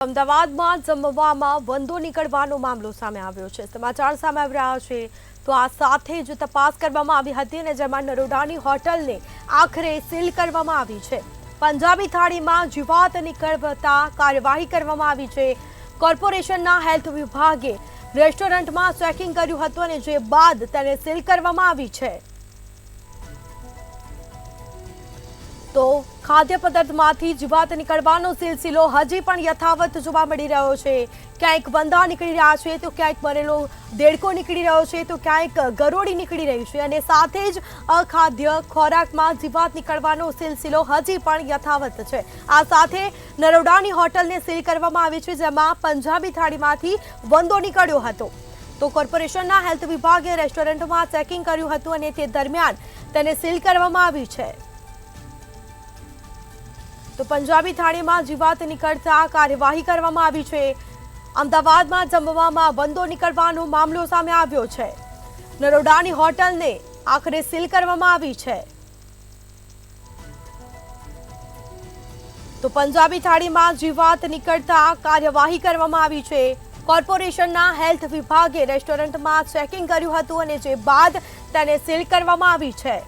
અમદાવાદમાં જમવામાં વંદો નીકળવાનો મામલો સામે આવ્યો છે। સમાચાર સામે આવી રહ્યા છે તો આ સાથે જ તપાસ કરવામાં આવી હતી અને જેમાં નરોડાની હોટલને આખરે સીલ કરવામાં આવી છે। પંજાબી થાળીમાં જીવાત નીકળતા કાર્યવાહી કરવામાં આવી છે। કોર્પોરેશનના હેલ્થ વિભાગે રેસ્ટોરન્ટમાં ચેકિંગ કર્યું હતું અને જે બાદ તેને સીલ કરવામાં આવી છે। તો ખાદ્ય પદાર્થમાંથી જીવાત નીકળવાનો સિલસિલો હજી પણ યથાવત જોવા મળી રહ્યો છે। ક્યાંક વંદા નીકળી રહ્યા છે તો ક્યાંક મરેલો દેડકો નીકળી રહ્યો છે તો ક્યાંક ગરોળી નીકળી રહી છે અને સાથે જ અખાદ્ય ખોરાકમાં જીવાત નીકળવાનો સિલસિલો હજી પણ યથાવત છે। આ સાથે નરોડાની હોટલને સીલ કરવામાં આવી છે જેમાં પંજાબી થાળીમાંથી વંદો નીકળ્યો હતો। તો કોર્પોરેશનના હેલ્થ વિભાગે રેસ્ટોરન્ટમાં ચેકિંગ કર્યું હતું અને તે દરમિયાન તેને સીલ કરવામાં આવી છે। તો પંજાબી થાળીમાં જીવાત નીકળતા કાર્યવાહી કરવામાં આવી છે। અમદાવાદમાં જમવામાં વંદો નીકળવાનો મામલો સામે આવ્યો છે। નરોડાની હોટલને આખરે સીલ કરવામાં આવી છે। તો પંજાબી થાળીમાં જીવાત નીકળતા કાર્યવાહી કરવામાં આવી છે। કોર્પોરેશનના હેલ્થ વિભાગે રેસ્ટોરન્ટમાં ચેકિંગ કર્યું હતું અને જે બાદ તેને સીલ કરવામાં આવી છે।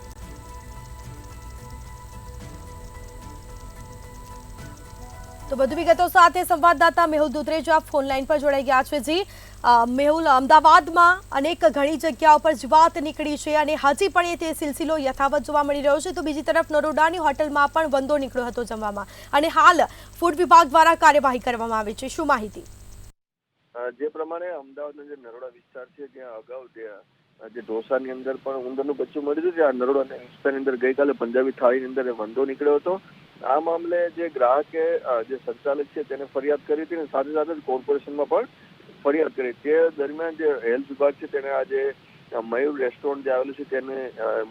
તો વધુ વિગતો સાથે સંવાદદાતા મેહુલ દુધરેજા ફોન લાઈન પર જોડાઈ ગયા છે। જી મેહુલ, અમદાવાદમાં ઘણી જગ્યાઓ પર જીવાત નીકળી છે અને હજી પણ તે સિલસિલો યથાવત જોવા મળી રહ્યો છે। તો બીજી તરફ નરોડાની હોટલમાં પણ વંદો નીકળ્યો હતો જમવામાં અને હાલ ફૂડ વિભાગ દ્વારા કાર્યવાહી કરવામાં આવી છે। શું માહિતી? જે પ્રમાણે અમદાવાદનો જે નરોડા વિસ્તાર છે ત્યાં અગાઉ જે ઢોસાની અંદર પણ ઉંદરનું બચ્ચું મળ્યું હતું, ત્યાં નરોડા વિસ્તારની અંદર ગઈકાલે પંજાબી થાળીની અંદર વંદો નીકળ્યો હતો। આ મામલે જે ગ્રાહકે જે સંચાલક છે તેને ફરિયાદ કરી હતી અને સાથે સાથે જ કોર્પોરેશનમાં પણ ફરિયાદ કરી। તે દરમિયાન જે હેલ્થ વિભાગ છે તેને આજે મયુર રેસ્ટોરન્ટ જે આવેલું છે તેને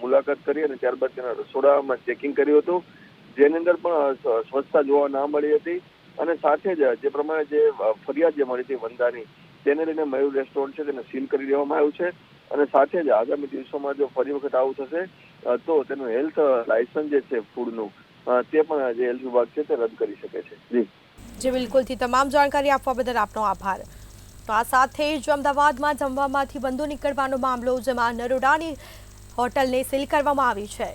મુલાકાત કરી અને ત્યારબાદ તેના રસોડામાં ચેકિંગ કર્યું હતું, જેની અંદર પણ સ્વચ્છતા જોવા ના મળી હતી અને સાથે જ જે પ્રમાણે જે ફરિયાદ જે મળી હતી વંદાની તેને લઈને મયુર રેસ્ટોરન્ટ છે તેને સીલ કરી દેવામાં આવ્યું છે અને સાથે જ આગામી દિવસોમાં જો ફરી વખત આવું થશે તો તેનું હેલ્થ લાયસન્સ જે છે ફૂડનું તે પણ જે હેલ્થ વિભાગ છે તે રદ કરી શકે છે। જી બિલકુલથી તમામ જાણકારી આપવા બદલ આપનો આભાર। તો આ સાથે જ અમદાવાદમાં જમવામાંથી વંદો નીકળવાનો મામલો જેમાં નરોડાની હોટલને સીલ કરવામાં આવી છે।